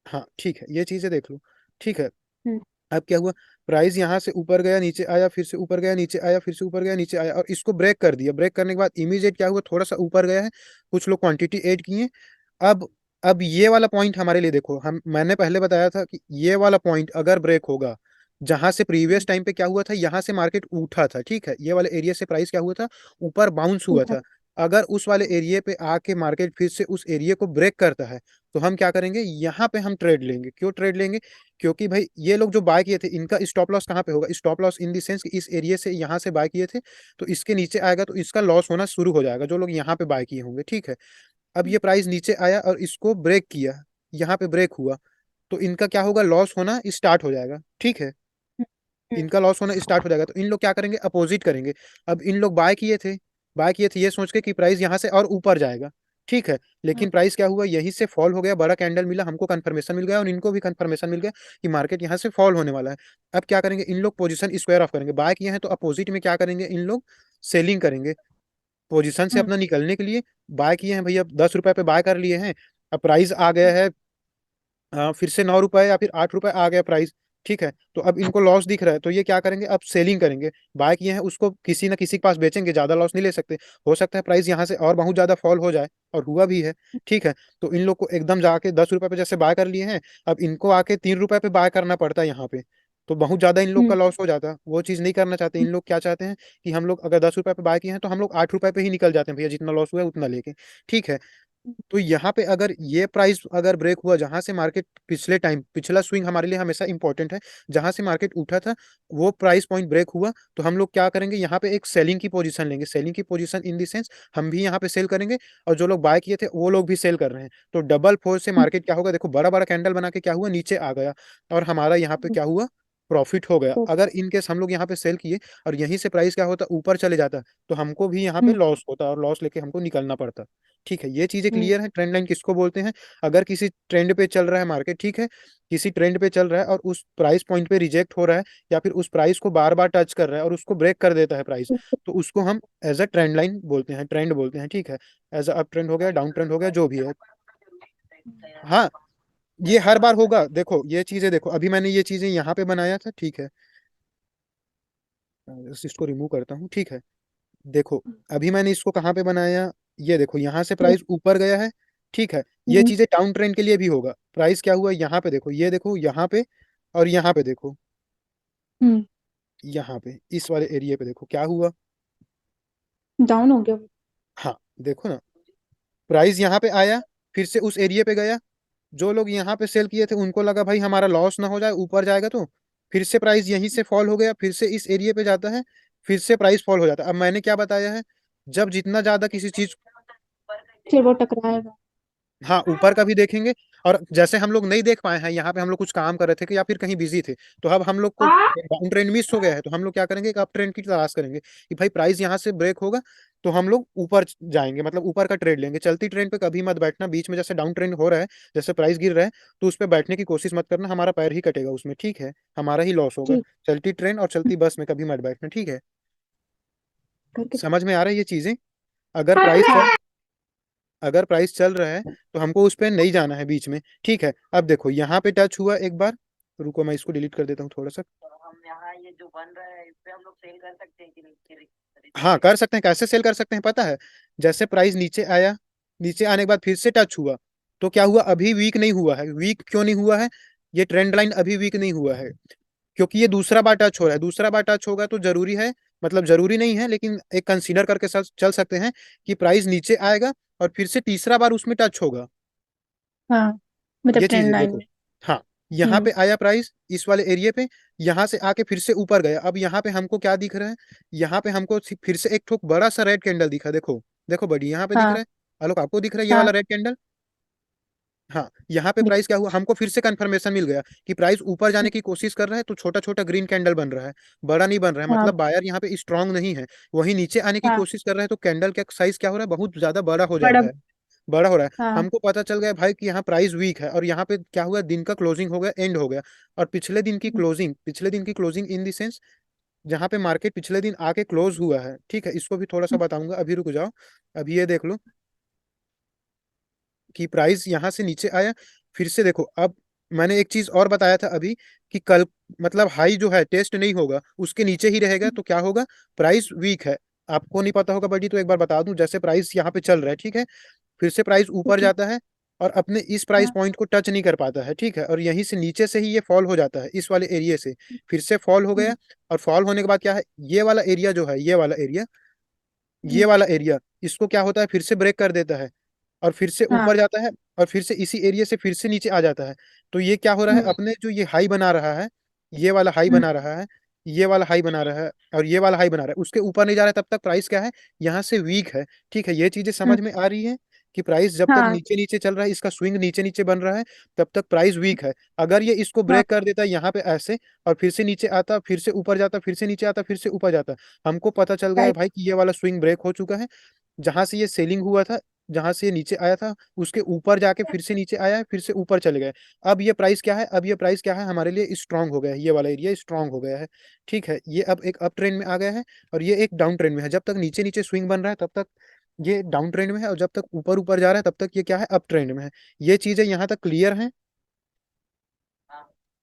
हाँ ठीक है, ये चीजें देख लो। ठीक है, हम्म। अब क्या हुआ, प्राइस यहाँ से ऊपर गया, नीचे आया, फिर से ऊपर गया, नीचे आया, फिर से ऊपर गया, नीचे आया, और इसको ब्रेक कर दिया। ब्रेक करने के बाद इमीडिएट क्या हुआ, थोड़ा सा ऊपर गया है, कुछ लोग क्वांटिटी ऐड किए। अब अब ये वाला पॉइंट हमारे लिए देखो, हम मैंने पहले बताया था कि ये वाला पॉइंट अगर ब्रेक होगा, जहां से प्रीवियस टाइम पे क्या हुआ था, यहाँ से मार्केट उठा था, ठीक है, ये वाले एरिया से प्राइस क्या हुआ था, ऊपर बाउंस हुआ ठीक है। था। अगर उस वाले एरिया पे आके मार्केट फिर से उस एरिया को ब्रेक करता है, तो हम क्या करेंगे, यहाँ पे हम ट्रेड लेंगे। क्यों ट्रेड लेंगे? क्योंकि भाई ये लोग जो बाय किए थे, इनका स्टॉप लॉस कहाँ पे होगा, stop loss in the sense कि इस एरिया से यहाँ से बाय किए थे, तो इसके नीचे आएगा तो इसका लॉस होना शुरू हो जाएगा, जो लोग यहाँ पे बाय किए होंगे। ठीक है, अब ये प्राइस नीचे आया और इसको ब्रेक किया, यहाँ पे ब्रेक हुआ, तो इनका क्या होगा, लॉस होना स्टार्ट हो जाएगा। ठीक है, हम्म। इनका लॉस होना स्टार्ट हो जाएगा, तो इन लोग क्या करेंगे, अपोजिट करेंगे। अब इन लोग बाय किए थे ये सोच के कि प्राइस यहाँ से और ऊपर जाएगा। ठीक है, लेकिन प्राइस क्या हुआ, यहीं से फॉल हो गया, बड़ा कैंडल मिला, हमको कंफर्मेशन मिल गया और इनको भी कंफर्मेशन मिल गया कि मार्केट यहाँ से फॉल होने वाला है। अब क्या करेंगे, इन लोग पोजीशन स्क्वायर ऑफ करेंगे। बाय किए हैं तो अपोजिट में क्या करेंगे, इन लोग सेलिंग करेंगे, पोजीशन से हम्म। अपना निकलने के लिए। बाय किए हैं भैया, 10 रुपए पे बाय कर लिए हैं, अब प्राइस आ गया है फिर से 9 रुपए या फिर 8 रुपए आ गया प्राइस। ठीक है, तो अब इनको लॉस दिख रहा है, तो ये क्या करेंगे, अब सेलिंग करेंगे। बाय किए हैं उसको किसी ना किसी के पास बेचेंगे, ज्यादा लॉस नहीं ले सकते। हो सकता है प्राइस यहाँ से और बहुत ज्यादा फॉल हो जाए, और हुआ भी है। ठीक है, तो इन लोग को एकदम जाके 10 रुपए पे जैसे बाय कर लिए हैं, अब इनको आके 3 रुपए पे बाय करना पड़ता है यहाँ पे, तो बहुत ज्यादा इन लोग का हम्म। लॉस हो जाता है। वो चीज नहीं करना चाहते। इन लोग क्या चाहते हैं कि हम लोग अगर 10 रुपए पे बाय किए हैं तो हम लोग 8 रुपए पे ही निकल जाते हैं, भैया जितना लॉस हुआ है उतना लेके। ठीक है, तो यहाँ पे अगर ये प्राइस अगर ब्रेक हुआ, जहां से मार्केट पिछले टाइम, पिछला स्विंग हमारे लिए हमेशा इंपॉर्टेंट है, जहां से मार्केट उठा था वो प्राइस पॉइंट ब्रेक हुआ, तो हम लोग क्या करेंगे, यहाँ पे एक सेलिंग की पोजीशन लेंगे। सेलिंग की पोजीशन इन दी सेंस, हम भी यहाँ पे सेल करेंगे, और जो लोग बाय किए थे वो लोग भी सेल कर रहे हैं, तो डबल फोर्स से मार्केट क्या होगा, देखो बड़ा बड़ा कैंडल बना के क्या हुआ, नीचे आ गया, और हमारा यहाँ पे क्या हुआ, प्रॉफिट हो गया। तो अगर इन केस हम लोग यहाँ पे सेल किए और यहीं से प्राइस क्या होता, ऊपर चले जाता, तो हमको भी यहाँ पे हम्म। लॉस होता और लॉस लेके हमको निकलना पड़ता। ठीक है, ये चीजें हम्म। क्लियर है, ट्रेंड लाइन किसको बोलते हैं। अगर किसी ट्रेंड पे चल रहा है मार्केट, ठीक है, किसी ट्रेंड पे चल रहा है और उस प्राइस पॉइंट पे रिजेक्ट हो रहा है, या फिर उस प्राइस को बार बार टच कर रहा है और उसको ब्रेक कर देता है प्राइस, तो उसको हम एज अ ट्रेंड लाइन बोलते हैं, ट्रेंड बोलते हैं। ठीक है, एज अ अप ट्रेंड हो गया, डाउन ट्रेंड हो गया, जो भी है। हाँ, ये हर बार होगा। देखो ये चीजें, देखो अभी मैंने ये चीजें यहाँ पे बनाया था, ठीक है, इसको रिमूव करता हूँ, ठीक है। देखो अभी मैंने इसको कहाँ पे बनाया, ये देखो यहाँ से प्राइस ऊपर गया है, ठीक है। ये हम्म चीजें डाउन ट्रेंड के लिए भी होगा। प्राइस क्या हुआ यहाँ पे, देखो ये देखो यहाँ पे, और यहाँ पे देखो, हम्म। यहाँ पे इस वाले एरिया पे देखो क्या हुआ। डाउन हो गया। हाँ देखो ना, प्राइस यहाँ पे आया, फिर से उस एरिया पे गया। जो लोग यहाँ पे सेल किए थे उनको लगा भाई हमारा लॉस ना हो जाए, ऊपर जाएगा तो, फिर से प्राइस यहीं से फॉल हो गया, फिर से इस एरिया पे जाता है, फिर से प्राइस फॉल हो जाता है। अब मैंने क्या बताया है, जब जितना ज्यादा किसी चीज, फिर वो टकराएगा। हाँ ऊपर का भी देखेंगे। और जैसे हम लोग नहीं देख पाए हैं यहाँ पे, हम लोग कुछ काम कर रहे थे कि या फिर कहीं बिजी थे, तो अब हम लोग को डाउन ट्रेंड मिस हो गया है, तो हम लोग क्या करेंगे, एक अप ट्रेंड की तलाश करेंगे कि भाई प्राइस यहाँ से ब्रेक होगा तो हम लोग ऊपर जाएंगे, मतलब ऊपर का ट्रेड लेंगे। चलती ट्रेंड पे कभी मत बैठना बीच में, जैसे डाउन ट्रेंड हो रहा है, जैसे प्राइस गिर रहा है, तो उस पर बैठने की कोशिश मत करना, हमारा पैर ही कटेगा उसमें, ठीक है, हमारा ही लॉस होगा। ठीक। चलती ट्रेन और चलती बस में कभी मत बैठना, ठीक है। करके दे। समझ में आ रहा है ये चीजें। अगर प्राइस चल अगर प्राइस चल रहा है तो हमको उस पर नहीं जाना है बीच में, ठीक है। अब देखो यहाँ पे टच हुआ एक बार, रुको मैं इसको डिलीट कर देता हूँ थोड़ा सा। हाँ कर सकते हैं, कैसे सेल कर सकते हैं पता है, जैसे प्राइस नीचे आया, नीचे आने के बाद फिर से टच हुआ, तो क्या हुआ, अभी वीक नहीं हुआ है। वीक क्यों नहीं हुआ है, ये ट्रेंड लाइन अभी वीक नहीं हुआ है, क्योंकि ये दूसरा बार टच हो रहा है। दूसरा बार टच होगा तो जरूरी है, मतलब जरूरी नहीं है लेकिन एक कंसीडर करके चल सकते हैं कि प्राइस नीचे आएगा और फिर से तीसरा बार उसमें टच होगा। हाँ, मतलब ये ट्रेंड चीज लाइन देखो, में। हाँ यहाँ हम्म। पे आया प्राइस इस वाले एरिया पे, यहाँ से आके फिर से ऊपर गया। अब यहाँ पे हमको क्या दिख रहा है, यहाँ पे हमको फिर से एक ठोक बड़ा सा रेड कैंडल दिखा, देखो देखो बड़ी यहाँ पे दिख रहा हाँ है। आलोक आपको दिख रहा है ये वाला हाँ। Red candle. हाँ यहाँ पे दिख- प्राइस क्या हुआ, हमको फिर से कंफर्मेशन मिल गया कि प्राइस ऊपर जाने की कोशिश कर रहा है, तो छोटा छोटा ग्रीन कैंडल बन रहा है, बड़ा नहीं बन रहा है, हाँ मतलब बायर यहाँ पे स्ट्रांग नहीं है। वही नीचे आने की हाँ। कोशिश कर रहा है तो कैंडल का साइज क्या हो रहा है, बहुत ज्यादा बड़ा हो जा बड़ा। रहा है, बड़ा हो रहा है। हाँ। हमको पता चल गया भाई कि यहाँ प्राइस वीक है, और यहाँ पे क्या हुआ, दिन का क्लोजिंग हो गया, एंड हो गया। और पिछले दिन की क्लोजिंग इन दी सेंस, जहाँ पे मार्केट पिछले दिन आके क्लोज हुआ है, ठीक है, इसको भी थोड़ा सा बताऊंगा, अभी रुक जाओ। अभी ये देख लो कि प्राइस यहाँ से नीचे आया, फिर से देखो। अब मैंने एक चीज और बताया था अभी कि कल, मतलब हाई जो है टेस्ट नहीं होगा, उसके नीचे ही रहेगा तो क्या होगा, प्राइस वीक है। आपको नहीं पता होगा बड़ी, तो एक बार बता दूं, जैसे प्राइस यहाँ पे चल रहा है, ठीक है, फिर से प्राइस ऊपर ठीक है। जाता है और अपने इस प्राइस हाँ। पॉइंट को टच नहीं कर पाता है, ठीक है, और यहीं से नीचे से ही ये फॉल हो जाता है, इस वाले एरिया से फिर से फॉल हो हम्म गया। और फॉल होने के बाद क्या है, ये वाला एरिया जो है, ये हम्म। वाला एरिया, इसको क्या होता है, फिर से ब्रेक कर देता है और फिर से हाँ। ऊपर जाता है, और फिर से इसी एरिया से फिर से नीचे आ जाता है। तो ये क्या हो रहा है, हम्म अपने जो ये हाई बना रहा है, ये वाला हाई हम्म। बना रहा है, ये वाला हाई बना रहा है, और ये वाला हाई बना रहा है, उसके ऊपर नहीं जा रहा है, तब तक प्राइस क्या है, यहाँ से वीक है, ठीक है। ये चीजें हम्म। समझ में आ रही है कि प्राइस जब तक हाँ नीचे नीचे चल रहा है, इसका स्विंग नीचे नीचे बन रहा है, तब तक प्राइस वीक है। अगर ये इसको हाँ। ब्रेक कर देता है यहाँ पे ऐसे, और फिर से नीचे आता, फिर से ऊपर जाता, फिर से नीचे आता, फिर से ऊपर जाता, हमको पता चल गया है राइट। भाई कि ये वाला स्विंग ब्रेक हो चुका है। जहां से ये सेलिंग हुआ था, जहां से ये नीचे आया था, उसके ऊपर जाके फिर से नीचे आया है, फिर से ऊपर चले गए। अब ये प्राइस क्या है, हमारे लिए स्ट्रांग हो गया है, ये वाला एरिया स्ट्रांग हो गया है, ठीक है। ये अब एक अप ट्रेंड में आ गया है, और ये एक डाउन ट्रेंड में है। जब तक नीचे नीचे स्विंग बन रहा है तब तक ये डाउन ट्रेंड में है, और जब तक ऊपर ऊपर जा रहा है तब तक ये क्या है, अप ट्रेंड में है। ये चीजें यहाँ तक क्लियर हैं,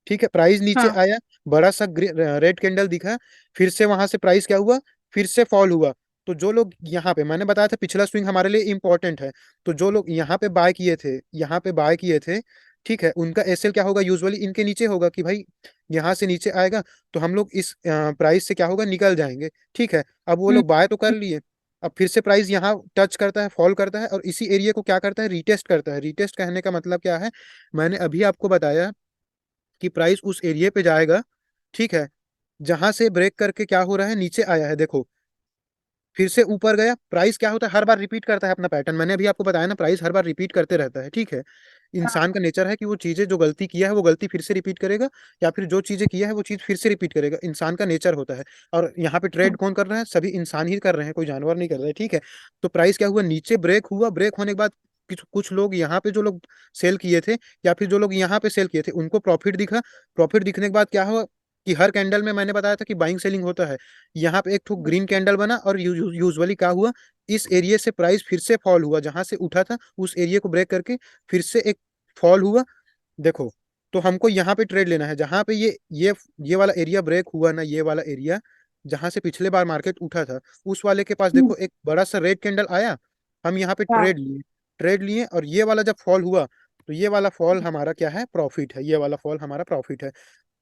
ठीक है। प्राइस नीचे हाँ। आया, बड़ा सा रेड कैंडल दिखा, फिर से वहां से प्राइस क्या हुआ, फिर से फॉल हुआ। तो जो लोग यहाँ पे, मैंने बताया था पिछला स्विंग हमारे लिए इंपॉर्टेंट है, तो जो लोग यहाँ पे बाय किए थे, ठीक है, उनका एसएल क्या होगा, यूजुअली इनके नीचे होगा कि भाई यहाँ से नीचे आएगा तो हम लोग इस प्राइस से क्या होगा, निकल जाएंगे, ठीक है। अब वो हम्म लोग बाय तो कर लिए, अब फिर से प्राइस यहाँ टच करता है, फॉल करता है, और इसी एरिया को क्या करता है, रीटेस्ट करता है। रीटेस्ट कहने का मतलब क्या है, मैंने अभी आपको बताया कि प्राइस उस एरिया पे जाएगा, ठीक है, जहां से ब्रेक करके क्या हो रहा है, नीचे आया है, देखो फिर से ऊपर गया। प्राइस क्या होता है, हर बार रिपीट करता है अपना पैटर्न, मैंने अभी आपको बताया ना, प्राइस हर बार रिपीट करते रहता है, ठीक है। इंसान का नेचर है कि वो चीजें जो गलती किया है वो गलती फिर से रिपीट करेगा, या फिर जो चीजें किया है वो चीज फिर से रिपीट करेगा, इंसान का नेचर होता है। और यहाँ पे ट्रेड कौन कर रहा है, सभी इंसान ही कर रहे हैं, कोई जानवर नहीं कर रहा है, ठीक है। तो प्राइस क्या हुआ, नीचे ब्रेक हुआ, ब्रेक होने के बाद कुछ कुछ लोग यहाँ पे जो लोग सेल किए थे, या फिर जो लोग यहाँ पे सेल किए थे, उनको प्रॉफिट दिखा। प्रॉफिट दिखने के बाद क्या हुआ कि हर कैंडल में मैंने बताया था कि बाइंग सेलिंग होता है, यहाँ पे एक ठो ग्रीन कैंडल बना, और यूजुअली क्या हुआ, इस एरिया से प्राइस फिर से फॉल हुआ, जहां से उठा था उस एरिया को ब्रेक करके फिर से एक फॉल हुआ। देखो, तो हमको यहाँ पे ट्रेड लेना है जहाँ पे ये वाला एरिया ब्रेक हुआ ना, ये वाला एरिया जहाँ से पिछले बार मार्केट उठा था, उस वाले के पास देखो एक बड़ा सा रेड कैंडल आया, हम यहाँ पे हाँ ट्रेड लिए और ये वाला जब फॉल हुआ तो ये वाला फॉल हमारा क्या है, प्रॉफिट है, ये वाला फॉल हमारा प्रॉफिट है।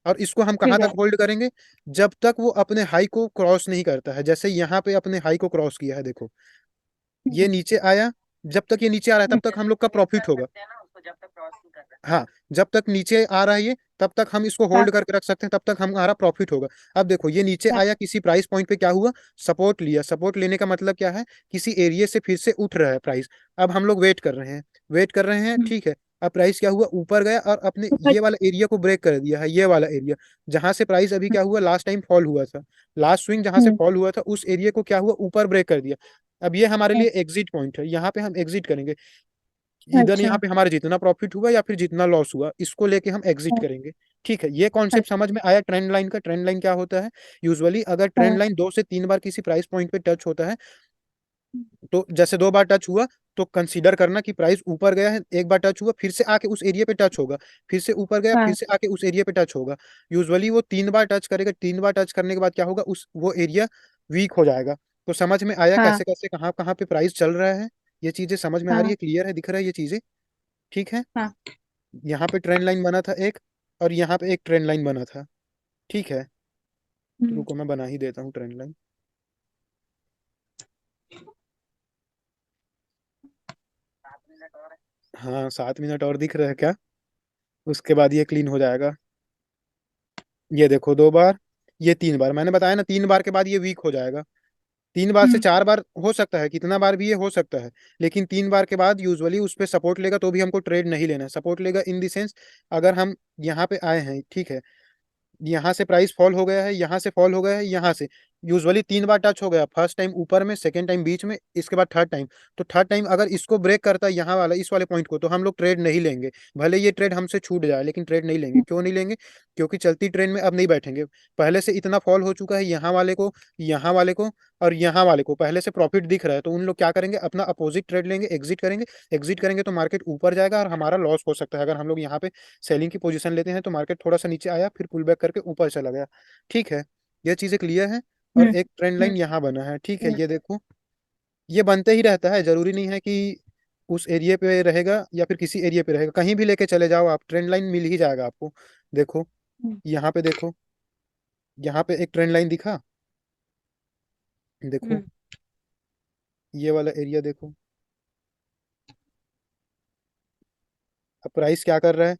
और इसको हम कहाँ ठीक तक है। होल्ड करेंगे, जब तक वो अपने हाई को क्रॉस नहीं करता है। जैसे यहाँ पे अपने हाई को क्रॉस किया है, देखो ये हम्म, नीचे आया, जब तक ये नीचे आ रहा है हम्म, तब तक हम लोग का प्रॉफिट होगा। हाँ, जब तक नीचे आ रहा है ये, तब तक हम इसको हाँ होल्ड करके रख सकते हैं, तब तक हमारा प्रॉफिट होगा। अब देखो ये नीचे हाँ आया, किसी प्राइस पॉइंट पे क्या हुआ, सपोर्ट लिया। सपोर्ट लेने का मतलब क्या है, किसी एरिया से फिर से उठ रहा है प्राइस। अब हम लोग वेट कर रहे हैं, हम्म, ठीक है। अब प्राइस क्या हुआ, ऊपर गया और अपने ऊपर। ये वाला एरिया को ब्रेक कर दिया है, ये वाला एरिया जहां से प्राइस अभी क्या हुआ, लास्ट टाइम फॉल हुआ था, लास्ट स्विंग जहां से हम्म, फॉल हुआ था उस एरिया को क्या हुआ, ऊपर ब्रेक कर दिया। अब ये हमारे हम्म, लिए एग्जिट पॉइंट है, यहाँ पे हम एग्जिट करेंगे। इधर अच्छा। यहाँ पे हमारा जितना प्रॉफिट हुआ या फिर जितना लॉस हुआ, इसको लेके हम एग्जिट हाँ करेंगे। ठीक है, ये हाँ कॉन्सेप्ट समझ में आया ट्रेंड लाइन का। ट्रेंड लाइन क्या होता है, यूजुअली अगर ट्रेंड हाँ, लाइन 2 से 3 बार किसी प्राइस पॉइंट पे टच होता है, तो जैसे 2 बार टच हुआ तो कंसीडर करना कि प्राइस ऊपर गया है, एक बार टच हुआ फिर से आके उस एरिया पे टच होगा, फिर से ऊपर गया फिर हाँ से आके उस एरिया पे टच होगा। यूजुअली वो 3 बार टच करेगा, 3 बार टच करने के बाद क्या होगा, उस वो एरिया वीक हो जाएगा। तो समझ में आया हाँ कैसे कैसे कहाँ कहाँ पे प्राइस चल रहा है, ये चीजें समझ में आ रही हाँ है, क्लियर है, दिख रहा है ये चीजें। ठीक है, हाँ, यहाँ पे ट्रेंड लाइन बना था एक, और यहाँ पे एक ट्रेंड लाइन बना था। ठीक है, तो हम्म, रुको मैं बना ही देता हूँ ट्रेंड लाइन। हाँ, 7 मिनट और दिख रहा है क्या, उसके बाद ये क्लीन हो जाएगा। ये देखो 2 बार, ये 3 बार, मैंने बताया ना 3 बार के बाद ये वीक हो जाएगा। 3 बार से 4 बार हो सकता है, कितना बार भी ये हो सकता है, लेकिन 3 बार के बाद यूजुअली उस पर सपोर्ट लेगा, तो भी हमको ट्रेड नहीं लेना है। सपोर्ट लेगा इन द सेंस, अगर हम यहाँ पे आए हैं, ठीक है, यहाँ से प्राइस फॉल हो गया है, यहाँ से फॉल हो गया है, यहाँ से यूजुअली 3 बार टच हो गया, फर्स्ट टाइम ऊपर में, सेकंड टाइम बीच में, इसके बाद थर्ड टाइम। तो थर्ड टाइम अगर इसको ब्रेक करता है यहाँ वाला, इस वाले पॉइंट को, तो हम लोग ट्रेड नहीं लेंगे। भले ये ट्रेड हमसे छूट जाए, लेकिन ट्रेड नहीं लेंगे। क्यों नहीं लेंगे, क्योंकि चलती ट्रेन में अब नहीं बैठेंगे। पहले से इतना फॉल हो चुका है, यहाँ वाले को, यहाँ वाले को और यहाँ वाले को पहले से प्रॉफिट दिख रहा है, तो उन लोग क्या करेंगे, अपना अपोजिट ट्रेड लेंगे, एग्जिट करेंगे। एग्जिट करेंगे तो मार्केट ऊपर जाएगा और हमारा लॉस हो सकता है। अगर हम लोग यहाँ पे सेलिंग की पोजीशन लेते हैं तो मार्केट थोड़ा सा नीचे आया, फिर पुल बैक करके ऊपर चला गया। ठीक है, ये चीजें क्लियर है। और हम्म, एक ट्रेंड हम्म, लाइन यहाँ बना है, ठीक है, हम्म, ये देखो, ये बनते ही रहता है, जरूरी नहीं है कि उस एरिया पे रहेगा या फिर किसी एरिया पे रहेगा, कहीं भी लेके चले जाओ आप, ट्रेंड लाइन मिल ही जाएगा आपको। देखो, यहाँ पे देखो, यहाँ पे एक ट्रेंड लाइन दिखा, देखो हम्म, ये वाला एरिया देखो। अब प्राइस क्या कर रहा है,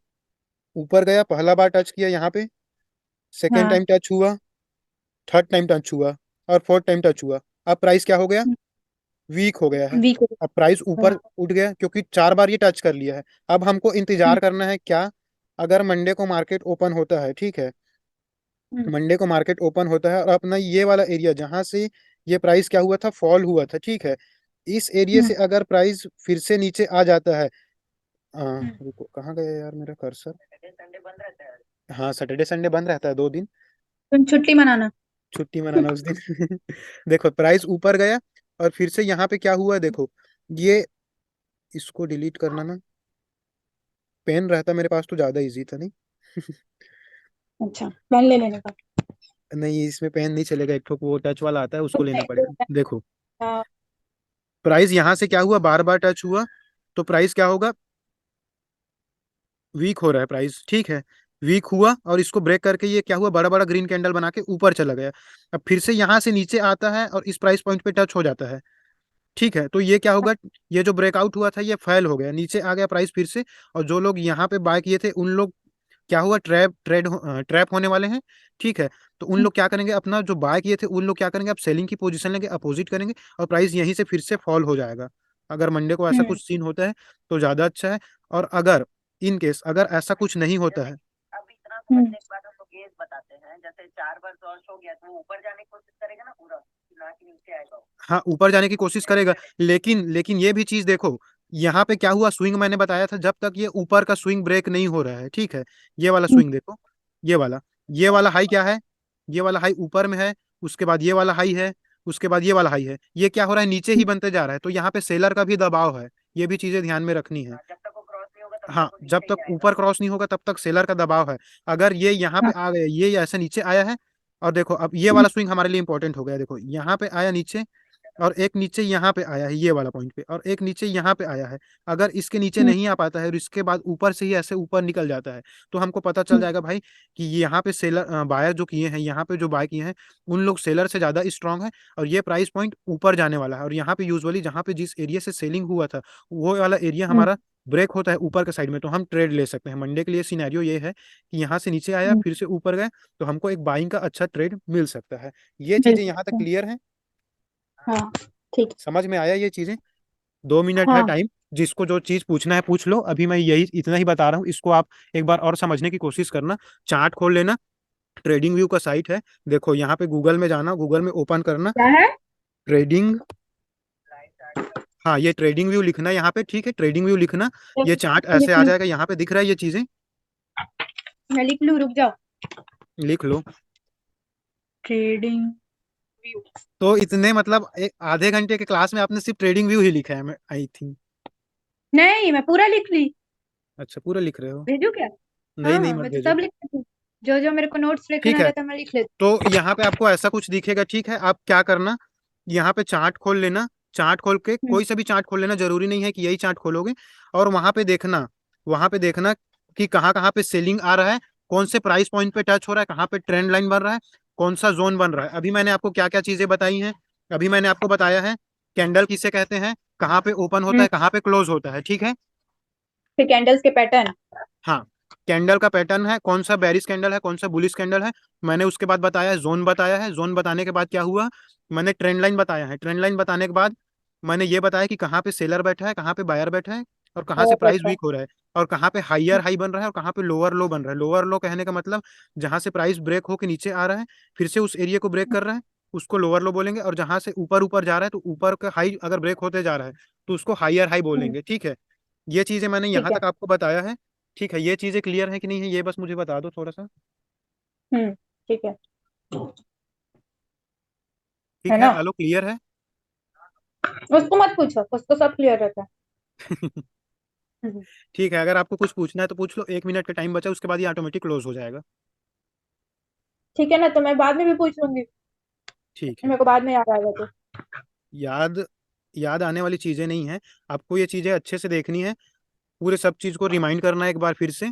ऊपर गया, पहला बार टच किया यहाँ पे, सेकेंड हाँ टाइम टच हुआ, थर्ड टाइम टच हुआ और फोर्थ टाइम टच हुआ। अब प्राइस क्या हो गया, वीक हो गया है। वीक हो अब प्राइस गया। ऊपर उठ गया, क्योंकि 4 बार ये टच कर लिया है। अब हमको हम्म, इंतजार करना है क्या, अगर मंडे को मार्केट ओपन होता है, ठीक है, हम्म, मंडे को मार्केट ओपन होता है और अपना ये वाला एरिया जहां से ये प्राइस क्या हुआ था, फॉल हुआ था, ठीक है, इस एरिया हम्म, से अगर प्राइस फिर से नीचे आ जाता है, हम्म, रुको कहाँ गया यार मेरा कर्सर। हाँ, सैटरडे संडे बंद रहता है 2 दिन, तुम छुट्टी मनाना। छुट्टी मनाना उस दिन। देखो प्राइस ऊपर गया और फिर से यहाँ पे क्या हुआ, देखो ये, इसको डिलीट करना ना, पेन रहता मेरे पास तो ज्यादा इजी था नहीं। अच्छा, पेन ले लेने का। नहीं, इसमें पेन नहीं चलेगा, एक ठोक वो टच वाला आता है, उसको लेना पड़ेगा। देखो हाँ, प्राइस यहाँ से क्या हुआ, बार बार टच हुआ, तो प्राइस क्या होगा, वीक हो रहा है प्राइस, ठीक है, वीक हुआ और इसको ब्रेक करके ये क्या हुआ, बड़ा बड़ा ग्रीन कैंडल बना के ऊपर चला गया। अब फिर से यहाँ से नीचे आता है और इस प्राइस पॉइंट पे टच हो जाता है, ठीक है, तो ये क्या होगा, ये जो ब्रेकआउट हुआ था ये फेल हो गया, नीचे आ गया प्राइस फिर से। और जो लोग यहाँ पे बाय किए थे उन लोग क्या हुआ, ट्रैप होने वाले हैं, ठीक है। तो उन लोग क्या करेंगे, अपना जो बाय किए थे उन लोग क्या करेंगे, अब सेलिंग की पोजीशन लेंगे, अपोजिट करेंगे, और प्राइस यहीं से फिर से फॉल हो जाएगा। अगर मंडे को ऐसा हम्म, कुछ सीन होता है तो ज़्यादा अच्छा है। और अगर इन केस अगर ऐसा कुछ नहीं होता है, हम्म, हाँ ऊपर जाने की कोशिश करेगा, लेकिन ये भी चीज देखो, यहाँ पे क्या हुआ, स्विंग मैंने बताया था, जब तक ये ऊपर का स्विंग ब्रेक नहीं हो रहा है, ठीक है, ये वाला हम्म, स्विंग देखो, ये वाला हाई क्या है, ये वाला हाई ऊपर में है, उसके बाद ये वाला हाई है, उसके बाद ये वाला हाई है, ये क्या हो रहा है, नीचे ही बनते जा रहा है, तो यहाँ पे सेलर का भी दबाव है, ये भी चीजें ध्यान में रखनी है। हाँ, जब तक ऊपर क्रॉस नहीं होगा तब तक सेलर का दबाव है। अगर ये यहाँ पे हाँ। आ गया, ये ऐसे नीचे आया है, और देखो अब ये वाला स्विंग हमारे लिए इंपॉर्टेंट हो गया। देखो यहाँ पे आया नीचे, और एक नीचे यहाँ पे आया है ये वाला पॉइंट पे, और एक नीचे यहाँ पे आया है। अगर इसके नीचे हम्म, नहीं आ पाता है और इसके बाद ऊपर से ही ऐसे ऊपर निकल जाता है, तो हमको पता चल हम्म, जाएगा भाई कि यहाँ पे सेलर बायर जो किए हैं, यहाँ पे जो बाय किए हैं, उन लोग सेलर से ज्यादा स्ट्रांग है, और ये प्राइस पॉइंट ऊपर जाने वाला है। और यहाँ पे यूजुअली जहाँ पे जिस एरिया से सेलिंग हुआ था, वो वाला एरिया हम्म, हमारा ब्रेक होता है ऊपर के साइड में, तो हम ट्रेड ले सकते हैं। मंडे के लिए सिनेरियो ये है कि यहाँ से नीचे आया हम्म, फिर से ऊपर गए, तो हमको एक बाइंग का अच्छा ट्रेड मिल सकता है। ये मिल चीजें यहाँ तक सकते हैं। क्लियर है? हाँ, ठीक। समझ में आया ये चीजें? 2 मिनट है हाँ। टाइम, जिसको जो चीज पूछना है पूछ लो। अभी मैं यही इतना ही बता रहा हूँ, इसको आप एक बार और समझने की कोशिश करना। चार्ट खोल लेना, ट्रेडिंग व्यू का साइट है, देखो यहाँ पे गूगल में जाना, गूगल में ओपन करना, क्या है? ट्रेडिंग, हाँ ये ट्रेडिंग व्यू लिखना यहाँ पे, ठीक है, ट्रेडिंग व्यू लिखना। ये चार्ट ऐसे लिख आ लूँ? जाएगा, यहाँ पे दिख रहा है ये चीजें, मैं लिख लूँ, रुक जाओ। लिख लो। Trading view. तो इतने मतलब एक आधे घंटे के क्लास में आपने सिर्फ ट्रेडिंग व्यू ही लिखा है, आई थिंक। नहीं, मैं पूरा लिख ली। अच्छा, पूरा लिख रहे हो? भेजू क्या? नहीं नहीं, हाँ, मत मैं तो भेजो। सब लिख लेती हूँ। जो जो मेरे को नोट्स ठीक लिखना है, रहता है मैं लिख लेती तो यहाँ पे आपको ऐसा कुछ दिखेगा, ठीक है। आप क्या करना, यहाँ पे चार्ट खोल लेना, चार्ट खोल के हूँ। कोई सा भी चार्ट खोल लेना, जरूरी नहीं है कि यही चार्ट खोलोगे। और वहां पे देखना कि कहाँ कहाँ पे सेलिंग आ रहा है, कौन से प्राइस पॉइंट पे टच हो रहा है, कहाँ पे ट्रेंड लाइन बन रहा है, कौन सा जोन बन रहा है। अभी मैंने आपको क्या क्या चीजें बताई हैं? अभी मैंने आपको बताया है कैंडल किसे कहते हैं, कहाँ पे ओपन होता हम्म, है, कहाँ पे क्लोज होता है, ठीक है। फिर कैंडल्स के पैटर्न। हाँ, कैंडल का पैटर्न है, कौन सा बेरिश कैंडल है, कौन सा बुलिश कैंडल है। मैंने उसके बाद बताया है जोन, बताया है जोन बताने के बाद क्या हुआ, मैंने ट्रेंड लाइन बताया है, ट्रेंड लाइन बताने के बाद मैंने ये बताया कि कहाँ पे सेलर बैठा है, कहाँ पे बायर बैठा है, और कहाँ से और प्राइस बैठा है। वीक हो रहा है, और कहाँ पे हाइयर हाई बन रहा है, और कहाँ पे लोअर लो बन रहा है। लोअर लो कहने का मतलब जहाँ से प्राइस ब्रेक होके नीचे आ रहा है, फिर से उस एरिया को ब्रेक कर रहा है, उसको लोअर लो बोलेंगे। और जहाँ से ऊपर ऊपर जा रहा है, तो ऊपर का हाई अगर ब्रेक होते जा रहा है, तो उसको हाइयर हाई हम्म, बोलेंगे, ठीक है। ये चीजें मैंने यहाँ ठीक है। तक आपको बताया है, ठीक है। ये चीजें क्लियर है कि नहीं है, ये बस मुझे बता दो थोड़ा सा। ठीक है। है ठीक है, ना? हेलो, क्लियर है? उसको मत पूछो, उसको सब क्लियर रहता है। हम्म, ठीक है, अगर आपको कुछ पूछना है तो पूछ लो, 1 मिनट का टाइम बचा, उसके बाद ये ऑटोमेटिक क्लोज हो जाएगा। ठीक है ना, तो मैं बाद में भी पूछ लूंगी। ठीक है। मेरे को बाद में याद आएगा तो। याद याद आने वाली चीजें नहीं है, आपको ये चीजें अच्छे से देखनी है, पूरे सब चीज को रिमाइंड करना है एक बार फिर से।